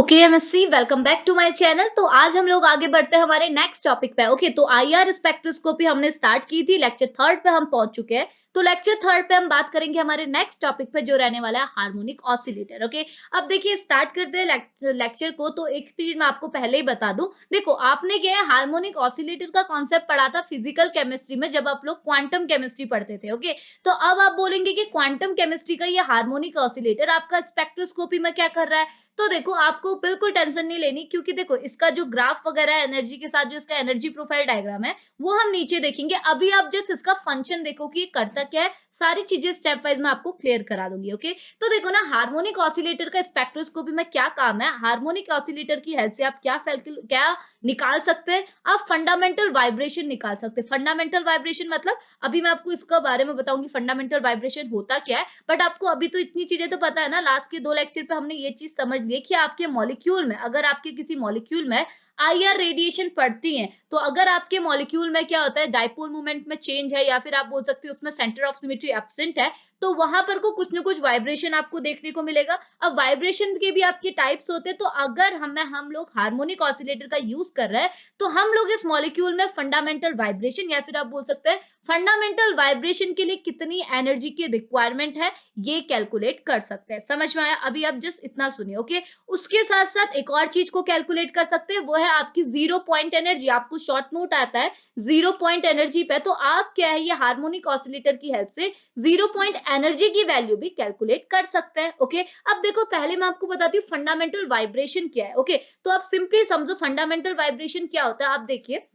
Okay MSc, welcome back to my channel. तो आज हम लोग आगे बढ़ते हैं हमारे नेक्स्ट टॉपिक पे। ओके, तो आईआर स्पेक्ट्रोस्कोपी हमने स्टार्ट की थी, लेक्चर थर्ड पे हम पहुंच चुके हैं। तो लेक्चर थर्ड पे हम बात करेंगे हमारे नेक्स्ट टॉपिक पे जो रहने वाला है हार्मोनिक ऑसिलेटर। ओके, अब देखिए स्टार्ट करते हैं लेक्चर को। तो एक चीज मैं आपको पहले ही बता दूं, देखो आपने क्या है हार्मोनिक ऑसिलेटर का कॉन्सेप्ट पढ़ा था फिजिकल केमिस्ट्री में जब आप लोग क्वांटम केमिस्ट्री पढ़ते थे। ओके, तो अब आप बोलेंगे कि क्वांटम केमिस्ट्री का ये हार्मोनिक ऑसिलेटर आपका स्पेक्ट्रोस्कोपी में क्या कर रहा है। तो देखो आपको बिल्कुल टेंशन नहीं लेनी, क्योंकि देखो इसका जो ग्राफ वगैरह है एनर्जी के साथ, जो इसका एनर्जी प्रोफाइल डायग्राम है वो हम नीचे देखेंगे। अभी आप जस्ट इसका फंक्शन देखो कि ये करता क्या है, सारी चीजें स्टेप वाइज मैं आपको क्लियर करा दूंगी। ओके, तो देखो ना हार्मोनिक ऑसिलेटर का स्पेक्ट्रोस्कोपी में क्या काम है। हार्मोनिक ऑसिलेटर की हेल्प से आप क्या निकाल सकते हैं, आप फंडामेंटल वाइब्रेशन निकाल सकते हैं। फंडामेंटल वाइब्रेशन मतलब अभी मैं आपको इसका बारे में बताऊंगी फंडामेंटल वाइब्रेशन होता क्या है, बट आपको अभी तो इतनी चीजें तो पता है ना। लास्ट के 2 लेक्चर पे हमने ये चीज समझ ली कि आपके मॉलिक्यूल में, अगर आपके किसी मॉलिक्यूल में आईआर रेडिएशन पड़ती है, तो अगर आपके मॉलिक्यूल में क्या होता है, डाइपोल मोमेंट में चेंज है, या फिर आप बोल सकते हो उसमें सेंटर ऑफ सिमेट्री एब्सेंट है, तो वहां पर को कुछ ना कुछ वाइब्रेशन आपको देखने को मिलेगा। अब वाइब्रेशन के भी आपके टाइप्स होते हैं, तो अगर हम लोग हार्मोनिक ऑसिलेटर का यूज कर रहे हैं, तो हम लोग इस मॉलिक्यूल में फंडामेंटल वाइब्रेशन, या फिर आप बोल सकते हैं फंडामेंटल वाइब्रेशन के लिए कितनी एनर्जी की रिक्वायरमेंट है, ये कैलकुलेट कर सकते हैं। समझ में आया? अभी आप जस्ट इतना सुनिए। ओके, उसके साथ साथ एक और चीज को कैलकुलेट कर सकते हैं, वो है आपकी जीरो पॉइंट एनर्जी। आपको शॉर्ट नोट आता है जीरो पॉइंट एनर्जी पे, तो आप क्या है ये हार्मोनिक ऑसिलेटर की हेल्प से जीरो पॉइंट एनर्जी की वैल्यू भी कैलकुलेट कर सकते हैं। ओके, अब देखो पहले मैं आपको बताती हूँ फंडामेंटल वाइब्रेशन क्या है। ओके, तो आप सिंपली समझो फंडामेंटल वाइब्रेशन क्या होता है। आप देखिए,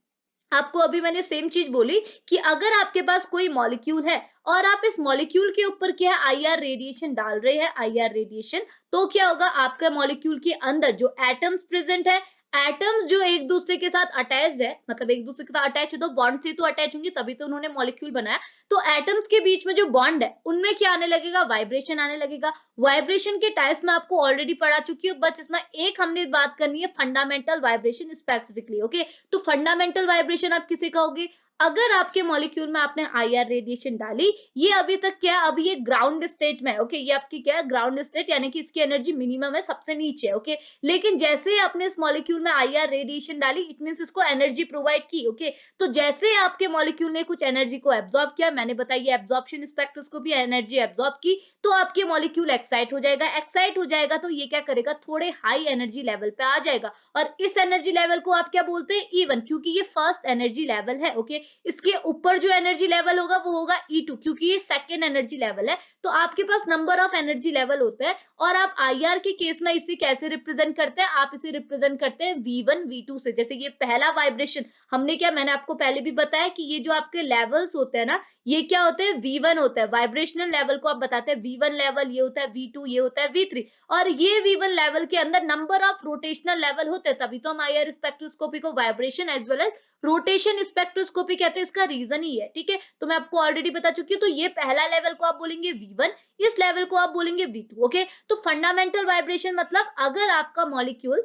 आपको अभी मैंने सेम चीज बोली कि अगर आपके पास कोई मॉलिक्यूल है और आप इस मॉलिक्यूल के ऊपर क्या है आईआर रेडिएशन डाल रहे हैं, आईआर रेडिएशन, तो क्या होगा, आपका मॉलिक्यूल के अंदर जो एटम्स प्रेजेंट है, एटम्स जो एक दूसरे के साथ अटैच है, मतलब एक दूसरे के साथ अटैच है तो बॉन्ड से तो अटैच होंगे, तभी तो उन्होंने मॉलिक्यूल बनाया। तो एटम्स के बीच में जो बॉन्ड है उनमें क्या आने लगेगा, वाइब्रेशन आने लगेगा। वाइब्रेशन के टाइप्स में आपको ऑलरेडी पढ़ा चुकी हूँ, बस इसमें एक हमने बात करनी है फंडामेंटल वाइब्रेशन स्पेसिफिकली। ओके, तो फंडामेंटल वाइब्रेशन आप किसे कहोगे, अगर आपके मॉलिक्यूल में आपने आईआर रेडिएशन डाली, ये अभी तक क्या है, अभी ये ग्राउंड स्टेट में। ओके, ये आपकी क्या है, ग्राउंड स्टेट, यानी कि इसकी एनर्जी मिनिमम है, सबसे नीचे। ओके, लेकिन जैसे ही आपने इस मॉलिक्यूल में आईआर रेडिएशन डाली, इट मींस इसको एनर्जी प्रोवाइड की। ओके, तो जैसे ही आपके मॉलिक्यूल ने कुछ एनर्जी को एब्जॉर्ब किया, मैंने बताया एब्जॉर्प्शन स्पेक्ट्रोस्कोपी, एनर्जी एब्जॉर्ब की, तो आपके मॉलिक्यूल एक्साइट हो जाएगा। एक्साइट हो जाएगा तो ये क्या करेगा, थोड़े हाई एनर्जी लेवल पे आ जाएगा, और इस एनर्जी लेवल को आप क्या बोलते हैं, E1, क्योंकि ये फर्स्ट एनर्जी लेवल है। ओके, इसके ऊपर जो एनर्जी लेवल होगा वो होगा E2, क्योंकि ये सेकेंड एनर्जी लेवल है। तो आपके पास नंबर ऑफ एनर्जी लेवल होते हैं, और आप आईआर के केस में इसे कैसे रिप्रेजेंट करते हैं, आप इसे रिप्रेजेंट करते हैं V1 V2 से। जैसे ये पहला वाइब्रेशन हमने क्या, मैंने आपको पहले भी बताया कि ये जो आपके लेवल्स होते हैं ना, ये क्या होते हैं, V1 होता है, वाइब्रेशनल लेवल को आप बताते हैं V1 लेवल, ये होता है V2, ये होता है V3, और ये V1 लेवल के अंदर नंबर ऑफ रोटेशनल लेवल होते हैं, तभी तो हम आईआर स्पेक्ट्रोस्कोपी को vibration as well as rotation spectroscopy कहते हैं। इसका रीजन ही है, ठीक है, तो मैं आपको ऑलरेडी बता चुकी हूँ। तो ये पहला लेवल को आप बोलेंगे V1, इस लेवल को आप बोलेंगे V2। ओके, तो फंडामेंटल वाइब्रेशन मतलब अगर आपका मॉलिक्यूल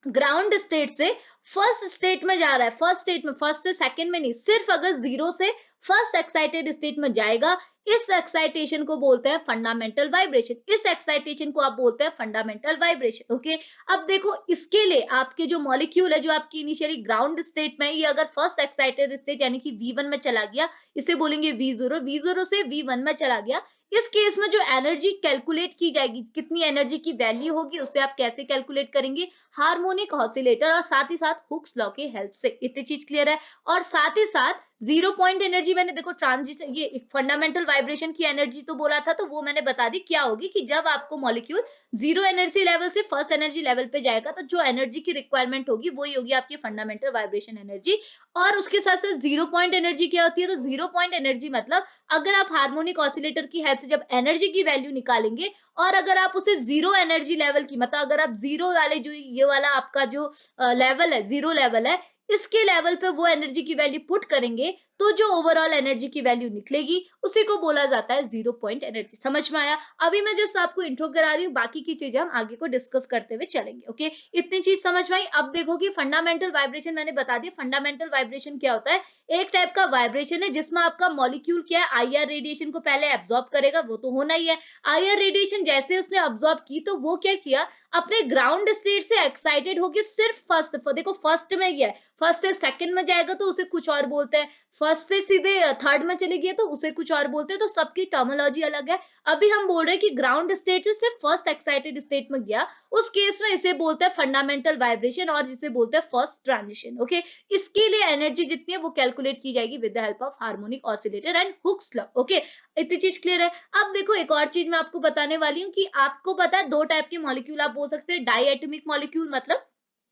ग्राउंड स्टेट से फर्स्ट स्टेट में जा रहा है, फर्स्ट स्टेट में, फर्स्ट से सेकंड में नहीं, सिर्फ अगर जीरो से फर्स्ट एक्साइटेड स्टेट में जाएगा, इस एक्साइटेशन को बोलते हैं फंडामेंटल वाइब्रेशन। इस एक्साइटेशन को आप बोलते हैं फंडामेंटल वाइब्रेशन। ओके, अब देखो इसके लिए आपके जो मॉलिक्यूल है, जो आपकी इनिशियली ग्राउंड स्टेट में, ये अगर फर्स्ट एक्साइटेड स्टेट यानी कि V1 में चला गया, इसे बोलेंगे V0, V0 से V1 में चला गया, इस केस में जो एनर्जी कैलकुलेट की जाएगी, कितनी एनर्जी की वैल्यू होगी, उससे आप कैसे कैलकुलेट करेंगे, हार्मोनिक ऑसिलेटर और साथ ही साथ हुक्स लॉ की हेल्प से। इतनी चीज क्लियर है। और साथ ही साथ जीरो पॉइंट एनर्जी, मैंने देखो ट्रांजिशन, ये फंडामेंटल वाइब्रेशन की एनर्जी तो बोला था, तो वो मैंने बता दी क्या होगी, कि जब आपको मॉलिक्यूल जीरो एनर्जी लेवल से फर्स्ट एनर्जी लेवल पे जाएगा, तो जो एनर्जी की रिक्वायरमेंट होगी वही होगी आपकी फंडामेंटल वाइब्रेशन एनर्जी। और उसके साथ साथ जीरो पॉइंट एनर्जी क्या होती है, तो जीरो पॉइंट एनर्जी मतलब अगर आप हार्मोनिक ऑसिलेटर की हेल्प से जब एनर्जी की वैल्यू निकालेंगे, और अगर आप उसे जीरो एनर्जी लेवल की, मतलब अगर आप जीरो वाले जो ये वाला आपका जो लेवल है, जीरो लेवल है, इसके लेवल पे वो एनर्जी की वैल्यू पुट करेंगे, तो जो ओवरऑल एनर्जी की वैल्यू निकलेगी उसी को बोला जाता है जीरो पॉइंट एनर्जी। समझ में आया? अभी मैं जस्ट आपको इंट्रो करा रही हूँ, बाकी की चीजें हम आगे को डिस्कस करते हुए चलेंगे। ओके, इतनी चीज समझ में आई। अब देखो कि फंडामेंटल वाइब्रेशन मैंने बता दिया। फंडामेंटल वाइब्रेशन क्या होता है? एक टाइप का वाइब्रेशन है जिसमें आपका मॉलिक्यूल क्या है, आईआर रेडिएशन को पहले एब्जॉर्ब करेगा, वो तो होना ही है। आईआर रेडिएशन जैसे उसने अब्सॉर्ब की तो वो क्या किया, अपने ग्राउंड स्टेट से एक्साइटेड होकर सिर्फ फर्स्ट, देखो फर्स्ट में गया, फर्स्ट से सेकंड में जाएगा तो उसे कुछ और बोलते हैं, फर्स्ट से सीधे थर्ड में चले गए तो उसे कुछ और बोलते हैं, तो सबकी टर्मिनोलॉजी अलग है। अभी हम बोल रहे हैं कि ग्राउंड स्टेट से सिर्फ फर्स्ट एक्साइटेड स्टेट में गया, उस केस में इसे बोलते हैं फंडामेंटल वाइब्रेशन और जिसे बोलते हैं फर्स्ट ट्रांजिशन। ओके, इसके लिए एनर्जी जितनी है वो कैलकुलेट की जाएगी with the help of harmonic oscillator and Hooke's law. Okay, इतनी चीज क्लियर है। अब देखो एक और चीज मैं आपको बताने वाली हूँ कि आपको पता है दो टाइप के मॉलिक्यूल आप बोल सकते हैं, डाई एटॉमिक मॉलिक्यूल मतलब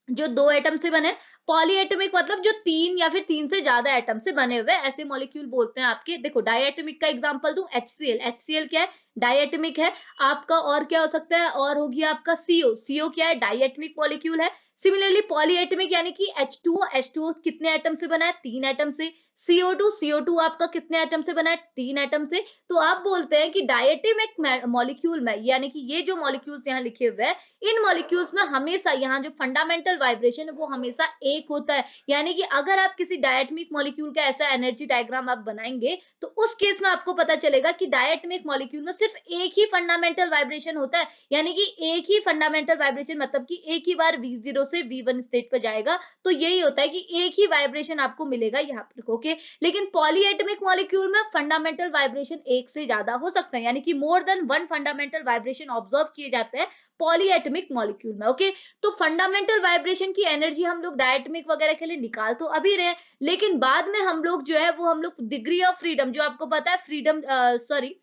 जो दो एटम से बने, पॉलीएटॉमिक मतलब जो तीन या फिर तीन से ज्यादा एटम से बने हुए, ऐसे मॉलिक्यूल बोलते हैं आपके। देखो डाईएटॉमिक का एग्जांपल दूं, HCl। HCl क्या है? डाईएटॉमिक है आपका। और क्या हो सकता है? और हो गया आपका CO। CO क्या है? डाईएटॉमिक मॉलिक्यूल है। सिमिलरली पॉलीएटॉमिक यानी कि H2O। H2O कितने एटम से बना है? तीन एटम से। CO2। CO2 आपका कितने एटम से बना है? तीन एटम से। तो आप बोलते हैं कि डाईएटॉमिक मॉलिक्यूल में, यानी कि ये जो मॉलिक्यूल्स यहाँ लिखे हुए हैं, इन मॉलिक्यूल्स में हमेशा यहाँ जो फंडामेंटल वाइब्रेशन है वो हमेशा एक होता है। यानी कि अगर आप किसी डायटमिक मॉलिक्यूल का ऐसा एनर्जी डायग्राम आप बनाएंगे तो उस केस में आपको पता चलेगा कि डायटमिक मॉलिक्यूल में सिर्फ एक ही फंडामेंटल वाइब्रेशन होता है। यानी कि एक ही फंडामेंटल वाइब्रेशन, मतलब कि एक ही बार V0 से V1 स्टेट पर जाएगा। तो यही होता है कि एक ही वाइब्रेशन आपको मिलेगा यहाँ पर। ओके, लेकिन पॉलीएटमिक मॉलिक्यूल में फंडामेंटल वाइब्रेशन एक से ज्यादा हो सकता है, यानी कि more than one fundamental vibration observe किए जाते हैं पॉलीएटमिक मॉलिक्यूल में। ओके, तो फंडामेंटल वाइब्रेशन की एनर्जी हम लोग डायटमिक वगैरह के लिए निकाल तो अभी रहे, लेकिन बाद में हम लोग जो है वो हम लोग डिग्री ऑफ फ्रीडम, जो आपको पता है freedom, sorry,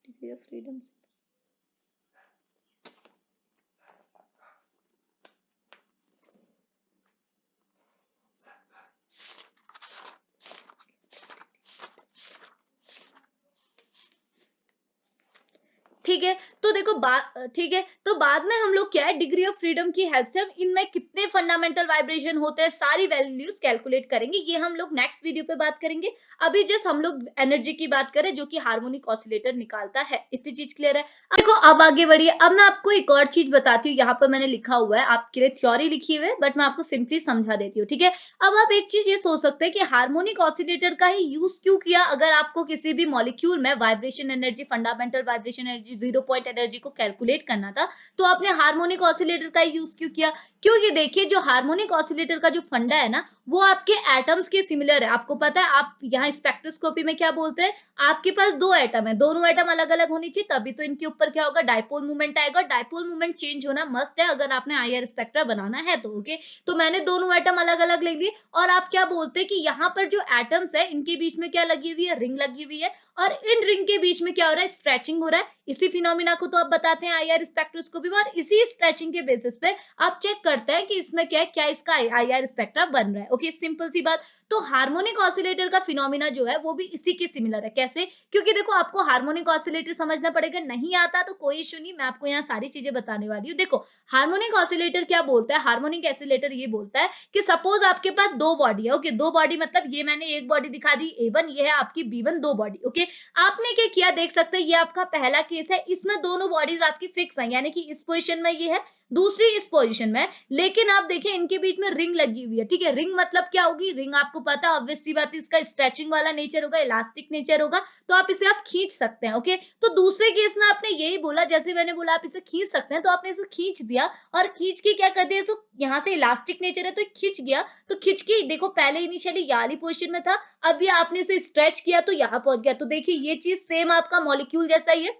degree of freedom, ठीक है। तो देखो ठीक है, तो बाद में हम लोग क्या है, डिग्री ऑफ फ्रीडम की हेल्प से हम इनमें कितने फंडामेंटल वाइब्रेशन होते हैं सारी वैल्यूज कैलकुलेट करेंगे। ये हम लोग नेक्स्ट वीडियो पे बात करेंगे। अभी जस्ट हम लोग एनर्जी की बात करें जो कि हार्मोनिक ऑसिलेटर निकालता है। इतनी चीज क्लियर है? अब देखो, अब आगे बढ़िए। अब मैं आपको एक और चीज बताती हूँ, यहाँ पर मैंने लिखा हुआ है, आपके लिए थ्योरी लिखी हुई है बट मैं आपको सिंपली समझा देती हूँ। ठीक है, अब आप एक चीज ये सोच सकते हैं कि हार्मोनिक ऑसिलेटर का ही यूज क्यों किया। अगर आपको किसी भी मॉलिक्यूल में vibration energy, fundamental vibration energy, zero point energy को कैलकुलेट करना था तो आपने हार्मोनिक ऑसिलेटर का यूज क्यों किया? क्योंकि देखिए जो हार्मोनिक ऑसिलेटर का जो फंडा है ना वो आपके एटम्स के सिमिलर है। आपको पता है, आप यहाँ स्पेक्ट्रोस्कोपी में क्या बोलते हैं, आपके पास दो एटम है, दोनों एटम अलग अलग होनी चाहिए, तभी तो इनके ऊपर क्या होगा, डायपोल मूवमेंट आएगा। डायपोल मूवमेंट चेंज होना मस्ट है अगर आपने आईआर स्पेक्ट्रा बनाना है तो। ओके, तो मैंने दोनों एटम अलग अलग ले लिए और आप क्या बोलते हैं कि यहाँ पर जो एटम्स है इनके बीच में क्या लगी हुई है, रिंग लगी हुई है, और इन रिंग के बीच में क्या हो रहा है, स्ट्रेचिंग हो रहा है। इसी फिनोमिना को तो आप बताते हैं आईआर स्पेक्ट्रोस्कोपी में, और इसी स्ट्रेचिंग के बेसिस पे आप चेक करते हैं कि इसमें क्या है, क्या इसका आईआर स्पेक्ट्रा बन रहा है। ओके, सिंपल सी बात। तो हार्मोनिक ऑसिलेटर का फिनोमिना जो है वो भी इसी के सिमिलर है। कैसे? क्योंकि देखो आपको हार्मोनिक ऑसिलेटर समझना पड़ेगा, नहीं आता तो कोई इशू नहीं, मैं आपको यहाँ सारी चीजें बताने वाली हूँ। देखो हार्मोनिक ऑसिलेटर क्या बोलता है, हार्मोनिक ऑसिलेटर ये बोलता है कि सपोज आपके पास दो बॉडी है। ओके, दो बॉडी मतलब ये मैंने एक बॉडी दिखा दी A1, ये है आपकी B1, दो बॉडी। ओके, आपने क्या किया, देख सकते हैं ये आपका पहला केस है, इसमें दोनों बॉडीज आपकी फिक्स है, यानी कि इस पोजीशन में ये है, दूसरी इस पोजीशन में। लेकिन आप देखिए इनके बीच में रिंग लगी हुई है। ठीक है, रिंग मतलब क्या होगी, रिंग आपको पता है ऑब्वियस सी बात है, इसका स्ट्रेचिंग वाला नेचर होगा, इलास्टिक नेचर होगा, तो आप इसे आप खींच सकते हैं। ओके, तो दूसरे केस में आपने यही बोला, जैसे मैंने बोला आप इसे खींच सकते हैं, तो आपने इसे खींच दिया और खींच के क्या कर दिया, तो यहाँ से इलास्टिक नेचर है तो खींच गया, तो खींच के देखो पहले इनिशियली ये वाली पोजीशन में था, अब ये आपने इसे स्ट्रेच किया तो यहाँ पहुंच गया। तो देखिए ये चीज सेम आपका मॉलिक्यूल जैसा ही है,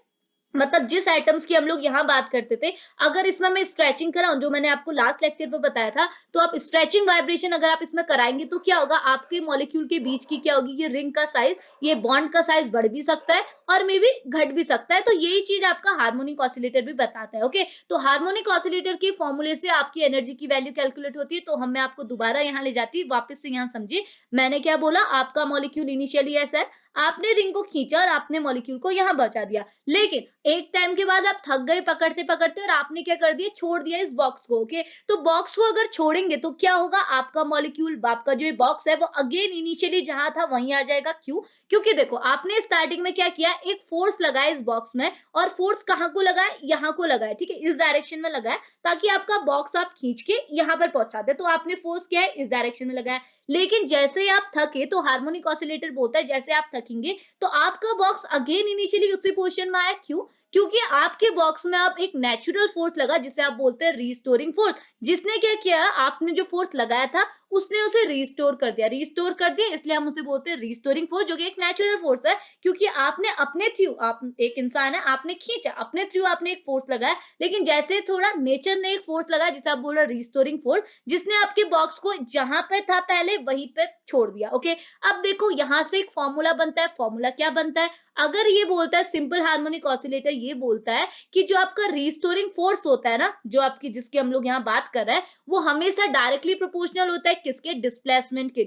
मतलब जिस एटम्स की हम लोग यहाँ बात करते थे, अगर इसमें मैं स्ट्रेचिंग कराऊं, जो मैंने आपको लास्ट लेक्चर पे बताया था, तो आप स्ट्रेचिंग वाइब्रेशन अगर आप इसमें कराएंगे तो क्या होगा, आपके मॉलिक्यूल के बीच की क्या होगी, ये रिंग का साइज, ये बॉन्ड का साइज बढ़ भी सकता है और मे भी घट भी सकता है। तो यही चीज आपका हार्मोनिक ऑसिलेटर भी बताता है। ओके, तो हार्मोनिक ऑसिलेटर के फॉर्मूले से आपकी एनर्जी की वैल्यू कैलकुलेट होती है। तो हम मैं आपको दोबारा यहाँ ले जाती, वापस से यहाँ समझिए मैंने क्या बोला, आपका मॉलिक्यूल इनिशियली ऐसा है, आपने रिंग को खींचा और आपने मॉलिक्यूल को यहाँ बचा दिया, लेकिन एक टाइम के बाद आप थक गए पकड़ते पकड़ते और आपने क्या कर दिया, छोड़ दिया इस बॉक्स को। ओके, तो बॉक्स को अगर छोड़ेंगे तो क्या होगा, आपका मॉलिक्यूल, आपका जो बॉक्स है वो अगेन इनिशियली जहां था वहीं आ जाएगा। क्यों? क्योंकि देखो आपने स्टार्टिंग में क्या किया, एक फोर्स लगाया इस बॉक्स में, और फोर्स कहाँ को लगाया, यहाँ को लगाया, ठीक है, इस डायरेक्शन में लगाया, ताकि आपका बॉक्स आप खींच के यहाँ पर पहुंचा दे। तो आपने फोर्स क्या है, इस डायरेक्शन में लगाया। लेकिन जैसे ही आप थके, तो हार्मोनिक ऑसिलेटर बोलता है जैसे आप थकेंगे तो आपका बॉक्स अगेन इनिशियली उसी पोजीशन में आया। क्यों? क्योंकि आपके बॉक्स में आप एक नेचुरल फोर्स लगा जिसे आप बोलते हैं रीस्टोरिंग फोर्स, जिसने क्या किया, आपने जो फोर्स लगाया था उसने उसे रीस्टोर कर दिया, रीस्टोर कर दिया, इसलिए हम उसे बोलते हैं रीस्टोरिंग फोर्स, जो कि एक नेचुरल फोर्स है। क्योंकि आपने अपने थ्रू, आप एक इंसान है, आपने खींचा, अपने थ्रू आपने एक फोर्स लगाया, लेकिन जैसे थोड़ा नेचर ने एक फोर्स लगाया जिसे आप बोल रहे रीस्टोरिंग फोर्स, जिसने आपके बॉक्स को जहां पे था पहले वहीं पे छोड़ दिया। ओके, अब देखो यहां से एक फॉर्मूला बनता है। फॉर्मूला क्या बनता है, अगर ये बोलता है सिंपल हार्मोनिक ऑसिलेटर, ये बोलता है कि जो आपका रिस्टोरिंग फोर्स होता है ना, जो आपकी, जिसकी हम लोग यहाँ बात कर रहे हैं, वो हमेशा डायरेक्टली प्रोपोर्शनल होता है किसके, डिस्प्लेसमेंट के।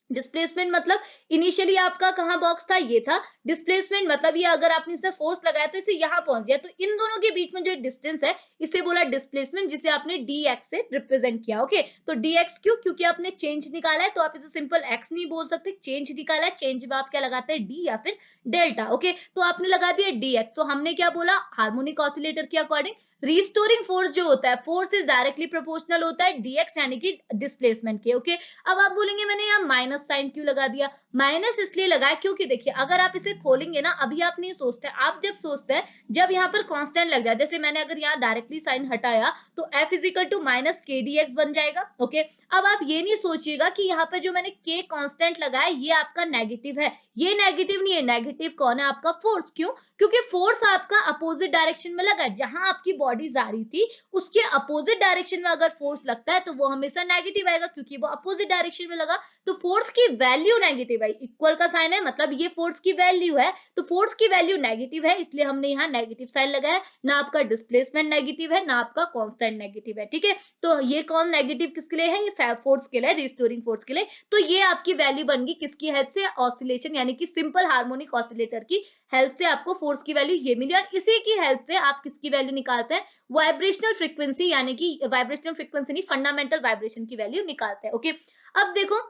डिस्प्लेसमेंट मतलब इनिशियली आपका कहाँ बॉक्स था, ये था। डिस्प्लेसमेंट मतलब ये अगर आपने इसे फोर्स लगाया तो इसे यहाँ पहुंच गया, तो इन दोनों के बीच में जो डिस्टेंस है इसे बोला डिस्प्लेसमेंट, जिसे आपने dx से रिप्रेजेंट किया। ओके, तो dx क्यों, क्योंकि आपने चेंज निकाला है, तो आप इसे सिंपल x नहीं बोल सकते, चेंज निकाला है, चेंज में आप क्या लगाते हैं, d या फिर डेल्टा। ओके, तो आपने लगा दिया dx, तो हमने क्या बोला, हार्मोनिक ऑसिलेटर के अकॉर्डिंग रिस्टोरिंग फोर्स जो होता है, फोर्स इज डायरेक्टली प्रोपोर्शनल होता है dx यानी कि डिस्प्लेसमेंट के। ओके, अब आप बोलेंगे मैंने यहाँ माइनस साइन क्यों लगा दिया, माइनस इसलिए लगाया क्योंकि देखिए अगर आप इसे खोलेंगे ना, अभी आप नहीं सोचते, आप जब सोचते हैं जब यहाँ पर कांस्टेंट लग जाए, जैसे मैंने अगर यहाँ डायरेक्टली साइन हटाया तो f is equal to minus k d x बन जाएगा। ओके, अब आप ये नहीं सोचिएगा कि यहाँ पर जो मैंने k कांस्टेंट लगाया ये आपका नेगेटिव है, ये नेगेटिव नहीं है, नेगेटिव कौन है, आपका फोर्स। क्यों? क्योंकि फोर्स आपका अपोजिट डायरेक्शन में लगा है, जहां आपकी बॉडी जा रही थी उसके अपोजिट डायरेक्शन में अगर फोर्स लगता है तो वो हमेशा नेगेटिव आएगा, क्योंकि वो अपोजिट डायरेक्शन में लगा, तो फोर्स की वैल्यू नेगेटिव है। इक्वल का साइन है मतलब ये फोर्स की वैल्यू है, तो फोर्स की वैल्यू नेगेटिव है, इसलिए हमने यहाँ नेगेटिव साइन लगाया। ना आपका डिस्प्लेसमेंट नेगेटिव है, ना आपका कांस्टेंट नेगेटिव है, ठीक है। तो ये कौन नेगेटिव किसके लिए है, ये फोर्स के लिए, रिस्टोरिंग फोर्स के लिए। तो ये आपकी वैल्यू बन गई किसकी हेल्प से, ऑसिलेशन यानी कि सिंपल हार्मोनिक ऑसिलेटर की हेल्प से आपको फोर्स की वैल्यू ये मिली, और इसी की हेल्प से आप किसकी वैल्यू निकालते हैं, वाइब्रेशनल फ्रीक्वेंसी, यानी कि वाइब्रेशनल फ्रीक्वेंसी नहीं, फंडामेंटल वाइब्रेशन की वैल्यू निकालते हैं। ओके, अब देखो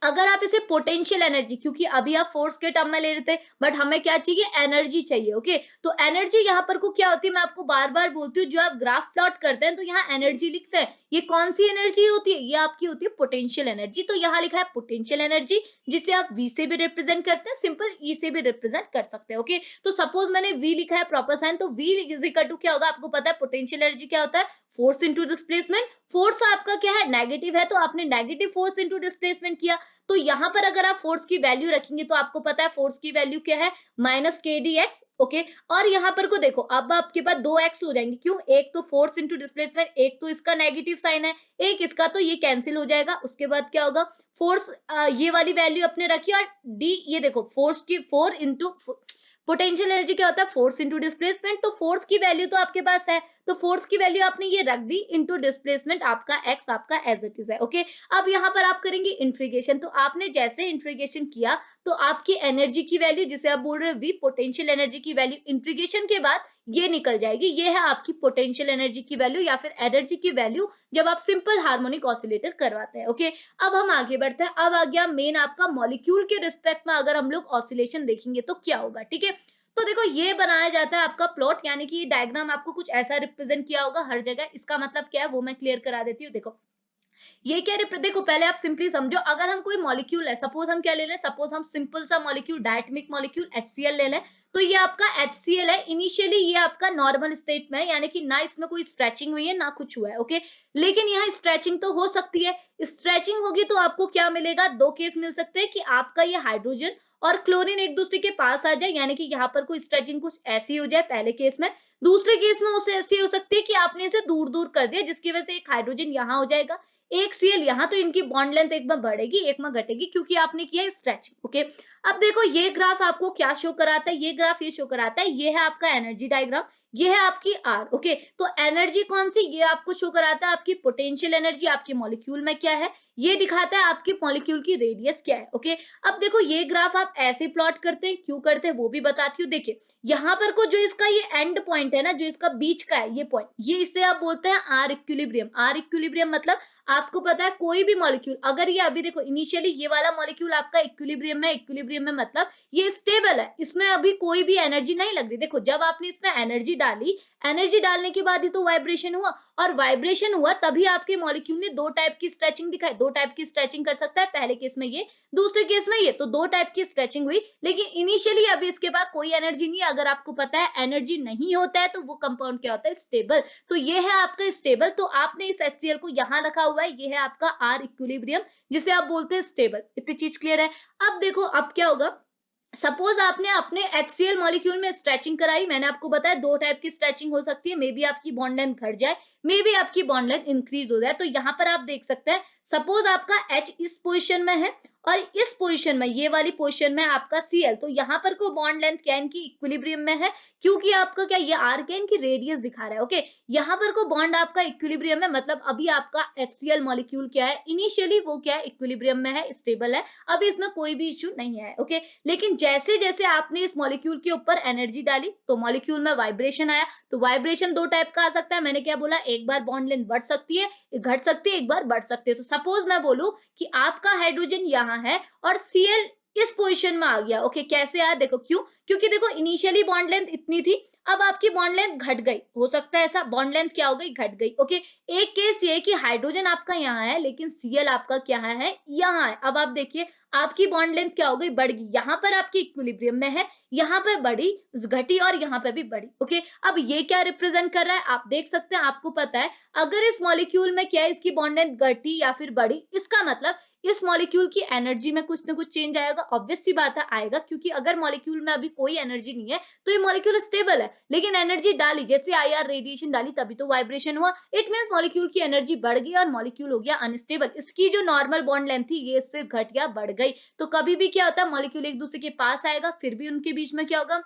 अगर आप इसे पोटेंशियल एनर्जी, क्योंकि अभी आप फोर्स के टर्म में ले रहे थे, बट हमें क्या चाहिए, एनर्जी चाहिए। ओके, तो एनर्जी यहाँ पर को क्या होती है, मैं आपको बार बार बोलती हूँ, जो आप ग्राफ प्लॉट करते हैं तो यहाँ एनर्जी लिखते हैं, ये कौन सी एनर्जी होती है, ये आपकी होती है पोटेंशियल एनर्जी। तो यहाँ लिखा है पोटेंशियल एनर्जी, जिसे आप v से भी रिप्रेजेंट करते हैं, सिंपल e से भी रिप्रेजेंट कर सकते हैं। ओके, तो सपोज मैंने v लिखा है प्रॉपर साइन, तो v इज इक्वल टू क्या होगा, आपको पता है पोटेंशियल एनर्जी क्या होता है, फोर्स इंटू डिस्प्लेसमेंट। फोर्स आपका क्या है, नेगेटिव है, तो आपने नेगेटिव फोर्स इंटू डिस्प्लेसमेंट किया। तो यहाँ पर अगर आप फोर्स की वैल्यू रखेंगे तो आपको पता है फोर्स की वैल्यू क्या है, minus k d x. Okay, और यहाँ पर को देखो, अब आपके पास दो एक्स हो जाएंगे, क्यों, एक तो फोर्स इंटू डिस्प्लेसमेंट, एक तो इसका नेगेटिव साइन है, एक इसका, तो ये कैंसिल हो जाएगा। उसके बाद क्या होगा, फोर्स ये वाली वैल्यू अपने रखी, और डी, ये देखो फोर्स की, फोर इंटू पोटेंशियल एनर्जी क्या होता है, फोर्स इंटू डिस्प्लेसमेंट, तो फोर्स की वैल्यू तो आपके पास है, तो फोर्स की वैल्यू आपने ये रख दी, इंटू डिस्प्लेसमेंट आपका एक्स, आपका एज इट इज है। ओके, अब यहाँ पर आप करेंगे इंटीग्रेशन, तो आपने जैसे इंटीग्रेशन किया तो आपकी एनर्जी की वैल्यू, जिसे आप बोल रहे हो वी, पोटेंशियल एनर्जी की वैल्यू इंटीग्रेशन के बाद ये निकल जाएगी, ये है आपकी पोटेंशियल एनर्जी की वैल्यू या फिर एनर्जी की वैल्यू, जब आप सिंपल हार्मोनिक ऑसिलेटर करवाते हैं। ओके, अब हम आगे बढ़ते हैं, अब आ गया मेन आपका मॉलिक्यूल के रिस्पेक्ट में अगर हम लोग ऑसिलेशन देखेंगे तो क्या होगा, ठीक है। तो देखो ये बनाया जाता है आपका प्लॉट, यानी कि ये डायग्राम आपको कुछ ऐसा रिप्रेजेंट किया होगा हर जगह, इसका मतलब क्या है वो मैं क्लियर करा देती हूँ। देखो ये क्या है, देखो पहले आप सिंपली समझो, अगर हम कोई मॉलिक्यूल है, सपोज हम क्या ले लें, सपोज हम सिंपल सा मॉलिक्यूल, डायटमिक मॉलिक्यूल HCl ले लें, तो ये आपका HCl है, इनिशियली ये आपका नॉर्मल स्टेट में है, यानी कि ना इसमें कोई स्ट्रेचिंग हुई है ना कुछ हुआ है। ओके, लेकिन यहाँ स्ट्रेचिंग तो हो सकती है, स्ट्रेचिंग होगी तो आपको क्या मिलेगा, दो केस मिल सकते हैं, कि आपका ये हाइड्रोजन और क्लोरीन एक दूसरे के पास आ जाए, यानी कि यहाँ पर कोई स्ट्रेचिंग कुछ ऐसी हो जाए पहले केस में। दूसरे केस में उसे ऐसी हो सकती है कि आपने इसे दूर दूर कर दिया, जिसकी वजह से एक हाइड्रोजन यहाँ हो जाएगा, एक Cl यहाँ, तो इनकी बॉन्ड लेंथ एक में बढ़ेगी एक में घटेगी, क्योंकि आपने किया स्ट्रेचिंग। ओके, अब देखो ये ग्राफ आपको क्या शो कराता है, ये ग्राफ ये शो कराता है, ये है आपका एनर्जी डायग्राम, ये है आपकी आर। ओके, तो एनर्जी कौन सी, ये आपको शो कराता है आपकी पोटेंशियल एनर्जी, आपके मॉलिक्यूल में क्या है, ये दिखाता है आपके मॉलिक्यूल की रेडियस क्या है। ओके, अब देखो ये ग्राफ आप ऐसे प्लॉट करते हैं, क्यों करते हैं वो भी बताती हूँ। देखिए यहाँ पर को जो इसका ये एंड पॉइंट है ना, जो इसका बीच का है ये पॉइंट, ये इसे आप बोलते हैं आर इक्विलिब्रियम। आर इक्विलिब्रियम मतलब आपको पता है कोई भी मॉलिक्यूल, अगर ये अभी देखो इनिशियली ये वाला मॉलिक्यूल आपका इक्विलिब्रियम में, इक्विलिब्रियम में मतलब ये स्टेबल है, इसमें अभी कोई भी एनर्जी नहीं लग रही। देखो जब आपने इसमें एनर्जी डाली, एनर्जी डालने के बाद ही तो वाइब्रेशन हुआ, और वाइब्रेशन हुआ तभी आपके मॉलिक्यूल ने दो टाइप की स्ट्रेचिंग दिखाई। दो टाइप की स्ट्रेचिंग कर सकता है, पहले केस में ये, दूसरे केस में ये, तो दो टाइप की स्ट्रेचिंग हुई। लेकिन इनिशियली अभी इसके पास कोई एनर्जी नहीं है। अगर आपको पता है एनर्जी नहीं होता है तो वो कंपाउंड क्या होता है, स्टेबल। तो ये है आपका स्टेबल। तो आपने इस HCl को यहाँ रखा हुआ है, ये है आपका आर इक्विलिब्रियम, जिसे आप बोलते हैं स्टेबल। इतनी चीज क्लियर है। अब देखो अब क्या होगा, सपोज आपने अपने HCl मॉलिक्यूल में स्ट्रेचिंग कराई, मैंने आपको बताया दो टाइप की स्ट्रेचिंग हो सकती है, मे बी आपकी बॉन्ड लेंथ घट जाए, मे बी आपकी बॉन्ड लेंथ इंक्रीज हो जाए। तो यहाँ पर आप देख सकते हैं, सपोज आपका H इस पोजीशन में है और इस पोजीशन में, ये वाली पोजीशन में आपका Cl, तो यहाँ पर को बॉन्ड लेंथ क्या इनकी इक्विलिब्रियम में है, क्योंकि आपका क्या ये आर क्या इनकी रेडियस दिखा रहा है। ओके, यहाँ पर को बॉन्ड आपका इक्विलिब्रियम में, मतलब अभी आपका HCl मॉलिक्यूल क्या है, इनिशियली वो क्या है, इक्विलिब्रियम में है, स्टेबल है, अभी इसमें कोई भी इश्यू नहीं है। ओके, लेकिन जैसे जैसे आपने इस मॉलिक्यूल के ऊपर एनर्जी डाली तो मॉलिक्यूल में वाइब्रेशन आया। तो वाइब्रेशन दो टाइप का आ सकता है, मैंने क्या बोला, एक बार बॉन्ड लेंथ बढ़ सकती है, घट सकती है, एक बार बढ़ सकती है। तो सपोज मैं बोलूं कि आपका हाइड्रोजन यहाँ है और Cl इस पोजीशन में आ गया। ओके, कैसे आया, देखो क्यों, क्योंकि देखो इनिशियली बॉन्ड लेंथ इतनी थी, अब आपकी बॉन्ड लेंथ घट गई, हो सकता है ऐसा, बॉन्ड लेंथ क्या हो गई, घट गई। ओके, एक केस ये कि हाइड्रोजन आपका यहाँ है लेकिन Cl आपका क्या है, यहाँ है। अब आप देखिए आपकी बॉन्ड लेंथ क्या हो गई, बढ़ गई, यहाँ पर आपकी इक्विलिब्रियम में है, यहाँ पे बढ़ी, घटी, और यहाँ पे भी बढ़ी। ओके, अब ये क्या रिप्रेजेंट कर रहा है, आप देख सकते हैं, आपको पता है अगर इस मॉलिक्यूल में क्या है, इसकी बॉन्ड लेंथ घटी या फिर बढ़ी, इसका मतलब इस मॉलिक्यूल की एनर्जी में कुछ ना कुछ चेंज आएगा। ऑब्वियस सी बात है आएगा, क्योंकि अगर मॉलिक्यूल में अभी कोई एनर्जी नहीं है तो ये मॉलिक्यूल स्टेबल है, लेकिन एनर्जी डाली, जैसे IR रेडिएशन डाली तभी तो वाइब्रेशन हुआ। इट मींस मॉलिक्यूल की एनर्जी बढ़ गई और मॉलिक्यूल हो गया अनस्टेबल। इसकी जो नॉर्मल बॉन्ड लेंथ थी ये इससे घट या बढ़ गई। तो कभी भी क्या होता है, मॉलिक्यूल एक दूसरे के पास आएगा, फिर भी उनके बीच में क्या होगा,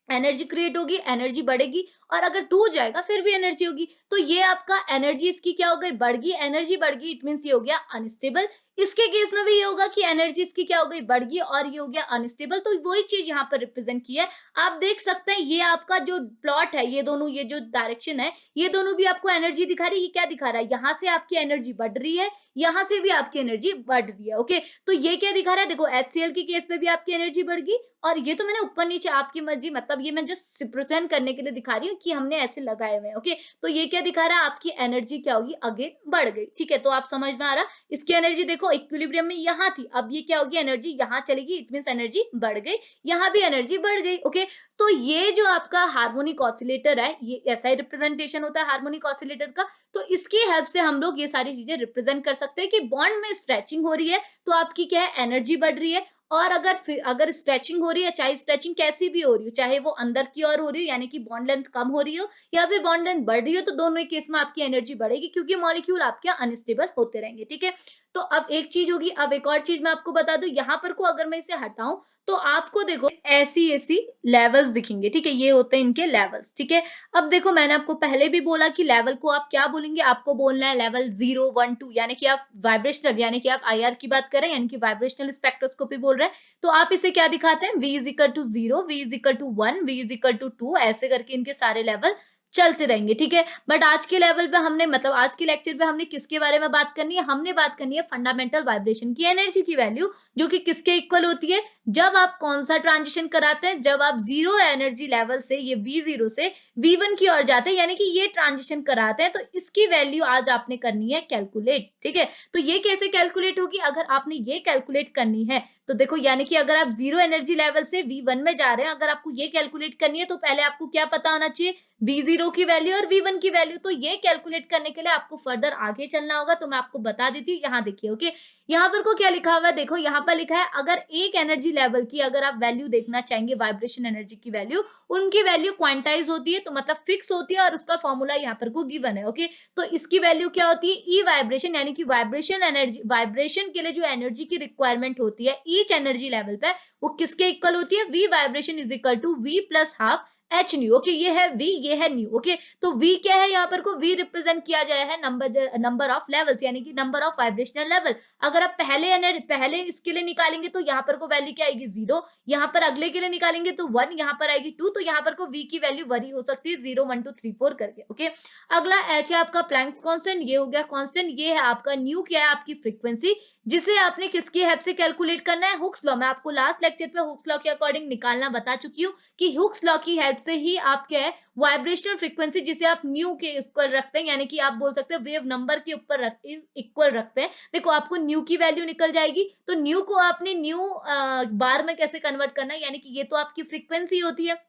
एनर्जी क्रिएट होगी, एनर्जी बढ़ेगी, और अगर दूर जाएगा फिर भी एनर्जी होगी। तो ये आपका एनर्जी इसकी क्या हो गई, बढ़ गई, एनर्जी बढ़ गई, इट मींस ये हो गया अनस्टेबल। इसके केस में भी ये होगा कि एनर्जी इसकी क्या हो गई, बढ़ गई, और ये हो गया अनस्टेबल। तो वही चीज यहाँ पर रिप्रेजेंट की है। आप देख सकते हैं ये आपका जो प्लॉट है, ये दोनों, ये जो डायरेक्शन है, ये दोनों भी आपको एनर्जी दिखा रही है। ये क्या दिखा रहा है, यहाँ से आपकी एनर्जी बढ़ रही है, यहाँ से भी आपकी एनर्जी बढ़ रही है। ओके, तो ये क्या दिखा रहा है, देखो HCl के केस पे भी आपकी एनर्जी बढ़ गई, और ये तो मैंने ऊपर नीचे आपकी मर्जी, मतलब ये मैं जस्ट रिप्रेजेंट करने के लिए दिखा रही हूँ कि हमने ऐसे लगाए हुए हैं। ओके, तो ये क्या दिखा रहा है, आपकी एनर्जी क्या होगी, अगेन बढ़ गई। ठीक है, तो आप समझ में आ रहा, इसकी एनर्जी देखो इक्विलिब्रियम में यहाँ थी, अब ये क्या होगी, एनर्जी यहाँ चलेगी, इट मींस एनर्जी बढ़ गई, यहाँ भी एनर्जी बढ़ गई। ओके, तो ये जो आपका हार्मोनिक ऑसिलेटर है, ये ऐसा ही रिप्रेजेंटेशन होता है हार्मोनिक ऑसिलेटर का। तो इसकी हेल्प से हम लोग ये सारी चीजें रिप्रेजेंट कर सकते हैं कि बॉन्ड में स्ट्रेचिंग हो रही है तो आपकी क्या है, एनर्जी बढ़ रही है। और अगर स्ट्रेचिंग हो रही है, चाहे स्ट्रेचिंग कैसी भी हो रही हो, चाहे वो अंदर की ओर हो रही हो यानी कि बॉन्ड लेंथ कम हो रही हो, या फिर बॉन्ड लेंथ बढ़ रही हो, तो दोनों ही केस में आपकी एनर्जी बढ़ेगी, क्योंकि मॉलिक्यूल आपके अनस्टेबल होते रहेंगे। ठीक है, तो अब एक चीज होगी, अब एक और चीज मैं आपको बता दूं, यहाँ पर को अगर मैं इसे हटाऊं तो आपको देखो ऐसी ऐसी लेवल्स दिखेंगे। ठीक है, ये होते हैं इनके लेवल्स। ठीक है, अब देखो मैंने आपको पहले भी बोला कि लेवल को आप क्या बोलेंगे, आपको बोलना है लेवल 0 1 2, यानी कि आप वाइब्रेशनल, यानी कि आप IR की बात करें, यानी कि वाइब्रेशनल स्पेक्ट्रोस्कोपी बोल रहे हैं, तो आप इसे क्या दिखाते हैं, V is equal to 0, V is equal to 1, V is equal to 2, ऐसे करके इनके सारे लेवल चलते रहेंगे। ठीक है, बट आज के लेवल पे हमने, मतलब आज के लेक्चर पे हमने किसके बारे में बात करनी है, हमने बात करनी है फंडामेंटल वाइब्रेशन की एनर्जी की वैल्यू, जो कि किसके इक्वल होती है, जब आप कौन सा ट्रांजिशन कराते हैं, जब आप जीरो एनर्जी लेवल से, ये V0 से V1 की ओर जाते हैं, यानी कि ये ट्रांजिशन कराते हैं, तो इसकी वैल्यू आज आपने करनी है कैलकुलेट। ठीक है, तो ये कैसे कैलकुलेट होगी, अगर आपने ये कैलकुलेट करनी है तो देखो, यानी कि अगर आप जीरो एनर्जी लेवल से V1 में जा रहे हैं, अगर आपको ये कैलकुलेट करनी है तो पहले आपको क्या पता होना चाहिए, V0 की वैल्यू और V1 की वैल्यू। तो ये कैलकुलेट करने के लिए आपको फर्दर आगे चलना होगा, तो मैं आपको बता देती हूँ। यहाँ देखिए, ओके, यहाँ पर को क्या लिखा हुआ है, देखो यहाँ पर लिखा है, अगर एक एनर्जी लेवल की अगर आप वैल्यू देखना चाहेंगे, वाइब्रेशन एनर्जी की वैल्यू, उनकी वैल्यू क्वांटाइज होती है, तो मतलब फिक्स होती है, और उसका फॉर्मूला यहाँ पर को गिवन है। ओके, तो इसकी वैल्यू क्या होती है, ई वाइब्रेशन, यानी कि वाइब्रेशन एनर्जी, वाइब्रेशन के लिए जो एनर्जी की रिक्वायरमेंट होती है ईच एनर्जी लेवल पे, वो किसके इक्वल होती है, v vibration is equal to V plus half h nu, okay, ये है वी, ये है न्यू, ओके। तो वी क्या है यहाँ पर को, वी रिप्रेजेंट किया गया है नंबर ऑफ लेवल्स, यानी कि नंबर ऑफ वाइब्रेशनल लेवल। अगर आप पहले इसके लिए निकालेंगे तो यहाँ पर को वैल्यू क्या आएगी 0, यहाँ पर अगले के लिए निकालेंगे तो 1, यहाँ पर आएगी 2, तो यहाँ पर को वी की वैल्यू वरी हो सकती है 0 1 2 3 4 करके, ओके। अगला एच है आपका प्लैंक्स कांस्टेंट, ये हो गया कांस्टेंट। ये है आपका न्यू, क्या है आपकी फ्रीक्वेंसी, जिसे आपने किसकी हेल्प से कैलकुलेट करना है, हुक्स लॉ। मैं आपको लास्ट लेक्चर पे हुक्स लॉ के अकॉर्डिंग निकालना बता चुकी हूँ कि हुक्स लॉ की हेल्प से ही आप क्या है वाइब्रेशनल फ्रीक्वेंसी, जिसे आप न्यू के इक्वल रखते हैं, यानी कि आप बोल सकते हैं वेव नंबर के ऊपर इक्वल रखते हैं। देखो आपको न्यू की वैल्यू निकल जाएगी, तो न्यू को आपने न्यू बार में कैसे कन्वर्ट करना है, यानी कि ये तो आपकी फ्रीक्वेंसी होती है,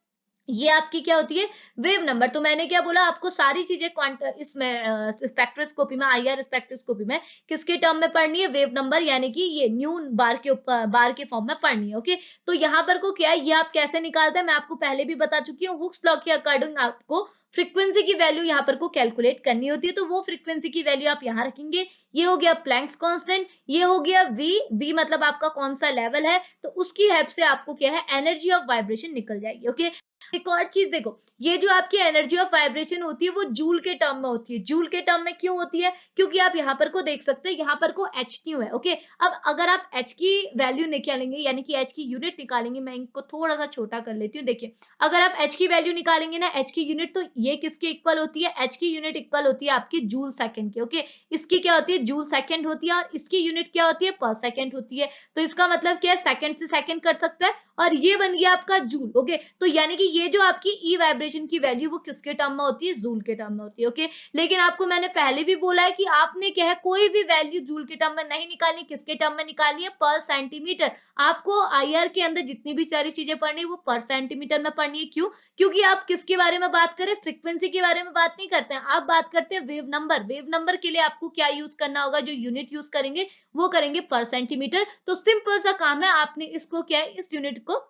ये आपकी क्या होती है वेव नंबर। तो मैंने क्या बोला आपको, सारी चीजें इसमें स्पेक्ट्रोस्कोपी में, आईआर स्पेक्ट्रोस्कोपी में किसके टर्म में पढ़नी है, वेव नंबर, यानी कि ये न्यू बार के ऊपर बार के फॉर्म में पढ़नी है, ओके। तो यहाँ पर को क्या है, ये आप कैसे निकालते हैं मैं आपको पहले भी बता चुकी हूँ। हुक्स लॉ के अकॉर्डिंग आपको फ्रीक्वेंसी की वैल्यू यहाँ पर को कैलकुलेट करनी होती है, तो वो फ्रीक्वेंसी की वैल्यू आप यहाँ रखेंगे। ये हो गया प्लैंक्स कांस्टेंट, ये हो गया वी मतलब आपका कौन सा लेवल है, तो उसकी हेल्प से आपको क्या है एनर्जी ऑफ वाइब्रेशन निकल जाएगी, ओके। एक और चीज देखो, ये जो आपकी एनर्जी ऑफ वाइब्रेशन होती है वो जूल के टर्म में होती है। जूल के टर्म में क्यों होती है, क्योंकि आप यहाँ पर को देख सकते हैं, यहाँ पर को एच न्यू है, ओके। अब अगर आप एच की वैल्यू निकालेंगे, यानी कि एच की यूनिट निकालेंगे, मैं इनको थोड़ा सा छोटा कर लेती हूँ। देखिए अगर आप एच की वैल्यू निकालेंगे ना, एच की यूनिट, तो ये किसके इक्वल होती है, एच की यूनिट इक्वल होती है आपकी जूल सेकंड के, ओके। इसकी क्या होती है जूल सेकंड होती है, और इसकी यूनिट क्या होती है पर सेकंड होती है। तो इसका मतलब क्या है, सेकंड से सेकंड कर सकता है, और ये बन गया आपका जूल, ओके। तो यानी कि ये जो आपकी ई वाइब्रेशन की वैल्यू वो किसके टर्म में होती है, जूल के टर्म में होती है, ओके। लेकिन आपको मैंने पहले भी बोला है कि आपने क्या है कोई भी वैल्यू जूल के टर्म में नहीं निकालनी, किसके टर्म में निकालनी है, पर सेंटीमीटर। आपको आईआर के अंदर जितनी भी सारी चीजें पढ़नी है वो पर सेंटीमीटर में पढ़नी है। क्यों, क्योंकि आप किसके बारे में बात करें, फ्रीक्वेंसी के बारे में बात नहीं करते हैं, आप बात करते हैं वेव नंबर। वेव नंबर के लिए आपको क्या यूज करना होगा, जो यूनिट यूज करेंगे वो करेंगे पर सेंटीमीटर। तो सिंपल सा काम है, आपने इसको क्या है इस यूनिट को,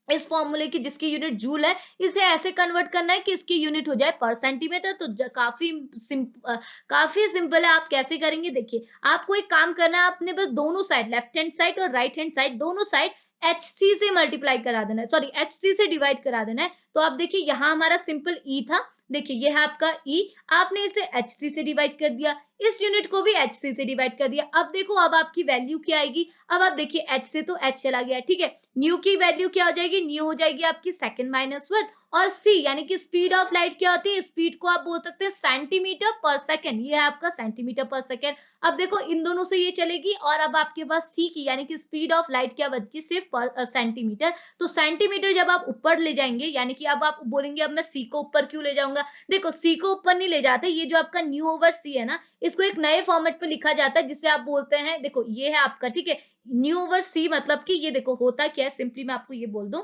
इस फॉर्मूले की जिसकी यूनिट जूल है, इसे ऐसे कन्वर्ट करना है कि इसकी यूनिट हो जाए पर सेंटीमीटर। तो काफी सिंपल है। आप कैसे करेंगे, देखिए आपको एक काम करना है, आपने बस दोनों साइड, लेफ्ट हैंड साइड और राइट हैंड साइड, दोनों साइड एच सी से मल्टीप्लाई करा देना है, सॉरी एच सी से डिवाइड करा देना है। तो आप देखिए यहाँ हमारा सिंपल ई था, देखिए ये है आपका ई, आपने इसे एच सी से डिवाइड कर दिया, इस यूनिट को भी एच सी से डिवाइड कर दिया। अब देखो अब आपकी वैल्यू क्या आएगी, अब आप देखिए एच से तो एच चला गया, ठीक है। न्यू की वैल्यू क्या हो जाएगी, न्यू हो जाएगी आपकी सेकंड माइनस 1, और सी यानी कि स्पीड ऑफ लाइट क्या होती है, स्पीड को आप बोल सकते हैं सेंटीमीटर पर सेकंड, ये है आपका सेंटीमीटर पर सेकंड। अब देखो इन दोनों से ये चलेगी, और अब आपके पास सी की यानी कि स्पीड ऑफ लाइट क्या बच गई, सिर्फ पर सेंटीमीटर। तो सेंटीमीटर जब आप ऊपर ले जाएंगे, यानी कि अब आप बोलेंगे अब मैं सी को ऊपर क्यों ले जाऊंगा, देखो सी को ऊपर नहीं ले जाते, ये जो आपका न्यू ओवर सी है ना, इसको एक नए फॉर्मेट पे लिखा जाता है, जिसे आप बोलते हैं, देखो ये है आपका, ठीक है, न्यू ओवर सी, मतलब कि ये देखो होता क्या है, सिंपली मैं आपको ये बोल दूं,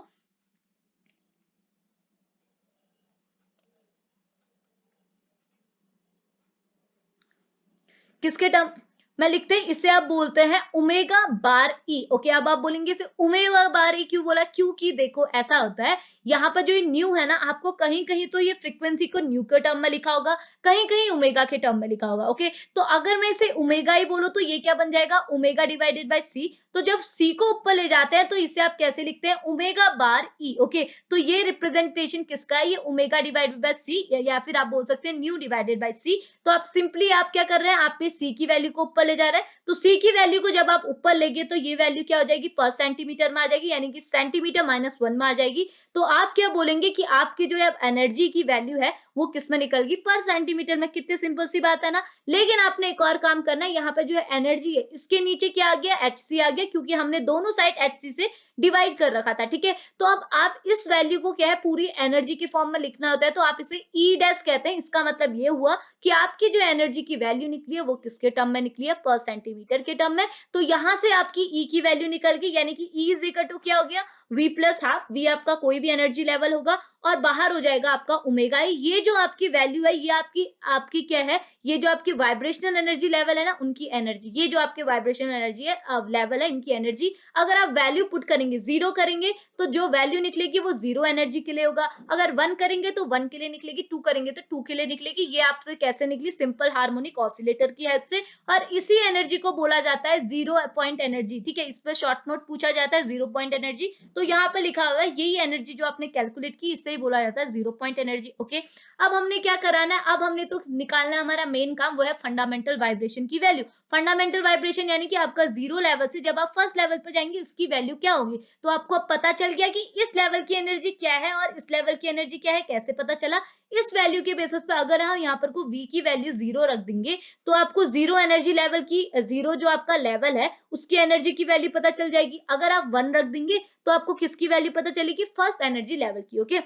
किसके टर्म में लिखते हैं, इसे आप बोलते हैं ओमेगा बार ई, ओके। अब आप बोलेंगे इसे ओमेगा बार ई क्यों बोला, क्योंकि देखो ऐसा होता है, यहाँ पर जो ये न्यू है ना, आपको कहीं कहीं तो ये फ्रीक्वेंसी को न्यू के टर्म में लिखा होगा, कहीं कहीं ओमेगा के टर्म में लिखा होगा, ओके। तो अगर मैं इसे ओमेगा ही बोलूं तो ये क्या बन जाएगा, ओमेगा डिवाइडेड बाय सी। तो जब सी को ऊपर ले जाते हैं तो इसे आप कैसे लिखते हैं, ओमेगा बार ई, ओके। तो ये रिप्रेजेंटेशन किसका है, ये ओमेगा डिवाइडेड बाय सी, या फिर आप बोल सकते हैं न्यू डिवाइडेड बाय सी। तो आप सिंपली आप क्या कर रहे हैं, आप सी की वैल्यू को ऊपर ले जा रहे हैं, तो सी की वैल्यू को जब आप ऊपर लेंगे तो ये वैल्यू क्या हो जाएगी, पर सेंटीमीटर में आ जाएगी, यानी कि सेंटीमीटर माइनस 1 में आ जाएगी। तो आप क्या बोलेंगे कि आपकी जो है एनर्जी की वैल्यू है वो किस में निकल गई, पर सेंटीमीटर में। कितनी सिंपल सी बात है ना। लेकिन आपने एक और काम करना है, यहाँ पे जो है एनर्जी है इसके नीचे क्या आ गया, एच सी आ गया, क्योंकि हमने दोनों साइड एच सी से डिवाइड कर रखा था, ठीक है। तो अब आप इस वैल्यू को क्या है पूरी एनर्जी के फॉर्म में लिखना होता है, तो आप इसे ई डैश कहते हैं। इसका मतलब ये हुआ कि आपकी जो एनर्जी की वैल्यू निकली है वो किसके टर्म में निकली है, पर सेंटीमीटर के टर्म में। तो यहां से आपकी ई की वैल्यू निकल गई, यानी कि ई इज इक्वल टू क्या हो गया, v प्लस हाफ, वी आपका कोई भी एनर्जी लेवल होगा, और बाहर हो जाएगा आपका ओमेगा ई। ये जो आपकी वैल्यू है ये आपकी आपकी क्या है, ये जो आपकी वाइब्रेशनल एनर्जी लेवल है ना, उनकी एनर्जी, ये जो आपके वाइब्रेशनल एनर्जी है लेवल है, इनकी एनर्जी। अगर आप वैल्यू पुट करेंगे करेंगे, 0 करेंगे तो जो वैल्यू निकलेगी वो 0 एनर्जी के लिए होगा, अगर 1 करेंगे तो 1 के लिए निकलेगी, 2 करेंगे तो 2 के लिए निकलेगी। ये आपसे कैसे निकली? सिंपल हार्मोनिक ऑसिलेटर की हेल्प से। और इसी एनर्जी को बोला जाता है जीरो पॉइंट एनर्जी। ठीक है, इस पर शॉर्ट नोट पूछा जाता है जीरो पॉइंट एनर्जी, तो यहाँ पे लिखा हुआ है यही एनर्जी जो आपने कैलकुलेट की, इससे ही बोला जाता है जीरो पॉइंट एनर्जी। ओके, अब हमने क्या कराना है? अब हमने तो निकालना है, हमारा मेन काम वो है फंडामेंटल वाइब्रेशन की वैल्यू। फंडामेंटल वाइब्रेशन यानी कि आपका जीरो लेवल से जब आप फर्स्ट लेवल पर जाएंगे इसकी वैल्यू क्या होगी। तो आपको अब पता चल गया कि इस लेवल की एनर्जी क्या है और इस लेवल की एनर्जी क्या है। कैसे पता चला? इस वैल्यू के बेसिस पे अगर हम यहाँ पर को V की वैल्यू 0 रख देंगे तो आपको जीरो एनर्जी लेवल की, जीरो जो आपका लेवल है उसकी एनर्जी की वैल्यू पता चल जाएगी। अगर आप 1 रख देंगे तो आपको किसकी वैल्यू पता चलेगी? फर्स्ट एनर्जी लेवल की। ओके,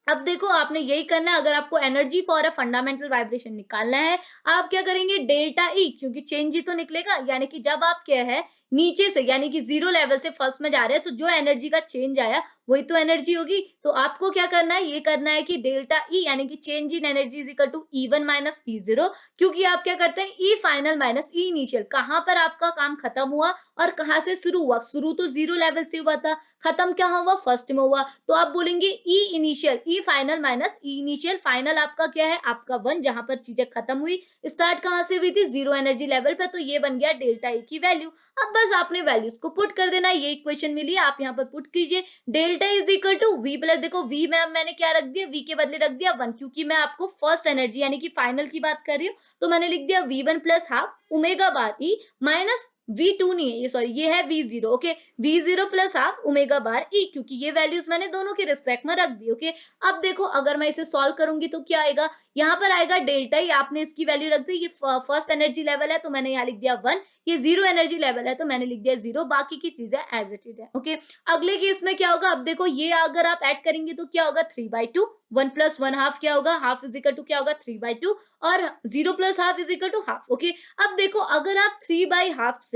अब देखो आपने यही करना है। अगर आपको energy for a fundamental vibration निकालना है, आप क्या करेंगे? डेल्टा ई, क्योंकि चेंज ही तो निकलेगा, यानी कि जब आप क्या है नीचे से यानी कि जीरो लेवल से फर्स्ट में जा रहे हैं तो जो एनर्जी का चेंज आया वही तो एनर्जी होगी। तो आपको क्या करना है? ये करना है कि डेल्टा ई यानी कि change in energy is equal to E1 minus E0, क्योंकि आप क्या करते हैं? E final minus E initial, कहां पर आपका काम खत्म हुआ और कहां से शुरू हुआ। शुरू तो जीरो लेवल से हुआ था, खत्म क्या हुआ? फर्स्ट में हुआ। तो आप बोलेंगे E initial, E final minus E initial. Final आपका क्या है? आपका 1, जहां पर चीजें खत्म हुई। स्टार्ट कहां से हुई थी? जीरो एनर्जी लेवल पे, तो ये बन गया डेल्टा ई की वैल्यू। अब बस आपने वैल्यूज को पुट कर देना है, ये इक्वेशन मिली है, आप यहाँ पर पुट कीजिए। Delta is equal to v plus, देखो वी में अब मैंने क्या रख दिया? वी के बदले रख दिया 1, क्योंकि मैं आपको फर्स्ट एनर्जी यानी कि फाइनल की बात कर रही हूँ, तो मैंने लिख दिया V1 plus half omega bar E minus V2 नहीं है ये, सॉरी ये है V0। Okay, V0 plus half omega bar E, क्योंकि ये वैल्यूज मैंने दोनों के रिस्पेक्ट में रख दी। ओके, अब देखो अगर मैं इसे सॉल्व करूंगी तो क्या आएगा? यहाँ पर आएगा डेल्टा ई, आपने इसकी वैल्यू रख दी। ये फर्स्ट एनर्जी लेवल है तो मैंने यहाँ लिख दिया 1, ये जीरो एनर्जी लेवल है तो मैंने लिख दिया 0, बाकी की चीजें एज इट इज है। ओके, अगले केस में क्या होगा? अब देखो ये अगर आप ऐड करेंगे तो क्या होगा? 3/2, 1 प्लस 1 हाफ क्या होगा? हाफ इज इक्वल टू क्या होगा? 3/2, और 0 plus half is equal to half. Okay, अब देखो अगर आप 3/2 से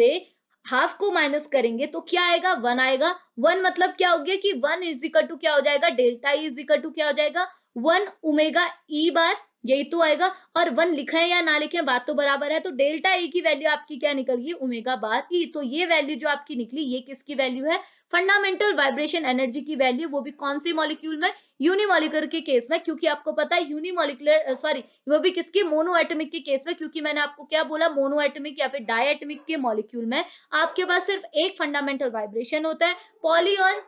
हाफ को माइनस करेंगे तो क्या आएगा? 1 आएगा। 1 मतलब क्या हो गया कि 1 इज इक्वल टू क्या हो जाएगा? Delta E is equal to क्या हो जाएगा? 1 ओमेगा ई बार, यही तो आएगा। और 1 लिखे या ना लिखे बात तो बराबर है, तो डेल्टा ई की वैल्यू आपकी क्या निकल गई? ओमेगा बार ई। तो ये वैल्यू जो आपकी निकली ये किसकी वैल्यू है? फंडामेंटल वाइब्रेशन एनर्जी की वैल्यू, वो भी कौन सी मॉलिक्यूल में? यूनिमॉलिकुलर के केस में, क्योंकि आपको पता है यूनिमॉलिकुलर सॉरी वो भी किसके? मोनो एटमिक के केस में, क्योंकि मैंने आपको क्या बोला? मोनो एटमिक या फिर डाई एटमिक के मॉलिक्यूल में आपके पास सिर्फ एक फंडामेंटल वाइब्रेशन होता है। पॉली और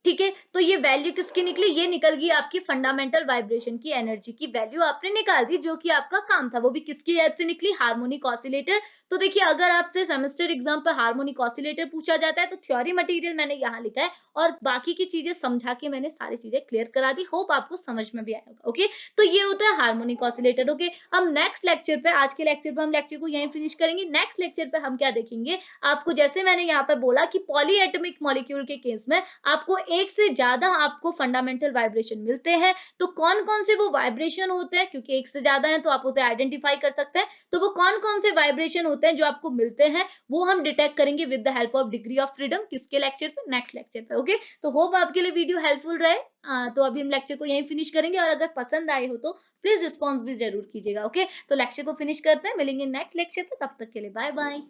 ठीक है, तो ये वैल्यू किसकी निकली? ये निकल गई आपकी फंडामेंटल वाइब्रेशन की एनर्जी की वैल्यू आपने निकाल दी, जो कि आपका काम था। वो भी किसकी हेल्प से निकली? Harmonic oscillator. तो देखिए अगर आपसे सेमेस्टर एग्जाम पर हार्मोनिक ऑसिलेटर पूछा जाता है तो थ्योरी मटेरियल मैंने यहाँ लिखा है और बाकी की चीजें समझा के मैंने सारी चीजें क्लियर करा दी। होप आपको समझ में भी आया होगा। ओके, तो ये होता है हार्मोनिक ऑसिलेटर। ओके, हम नेक्स्ट लेक्चर पे, आज के लेक्चर पे हम लेक्चर को यहीं फिनिश करेंगे। नेक्स्ट लेक्चर पे हम क्या देखेंगे? आपको जैसे मैंने यहाँ पे बोला कि पॉली एटमिक मॉलिक्यूल के केस में आपको एक से ज्यादा आपको फंडामेंटल वाइब्रेशन मिलते हैं। तो कौन कौन से वो वाइब्रेशन होते हैं? क्योंकि एक से ज्यादा है तो आप उसे आइडेंटिफाई कर सकते हैं। तो वो कौन कौन से वाइब्रेशन होते हैं जो आपको मिलते हैं, वो हम डिटेक्ट करेंगे with the help of degree of freedom. किसके लेक्चर पे? नेक्स्ट लेक्चर पे। ओके, तो होप आपके लिए वीडियो हेल्पफुल रहे। तो अभी हम लेक्चर को यहीं फिनिश करेंगे और अगर पसंद आए हो तो प्लीज रिस्पॉन्स भी जरूर कीजिएगा। ओके, तो लेक्चर को फिनिश करते हैं, मिलेंगे नेक्स्ट लेक्चर पे, तब तक के लिए बाय बाय।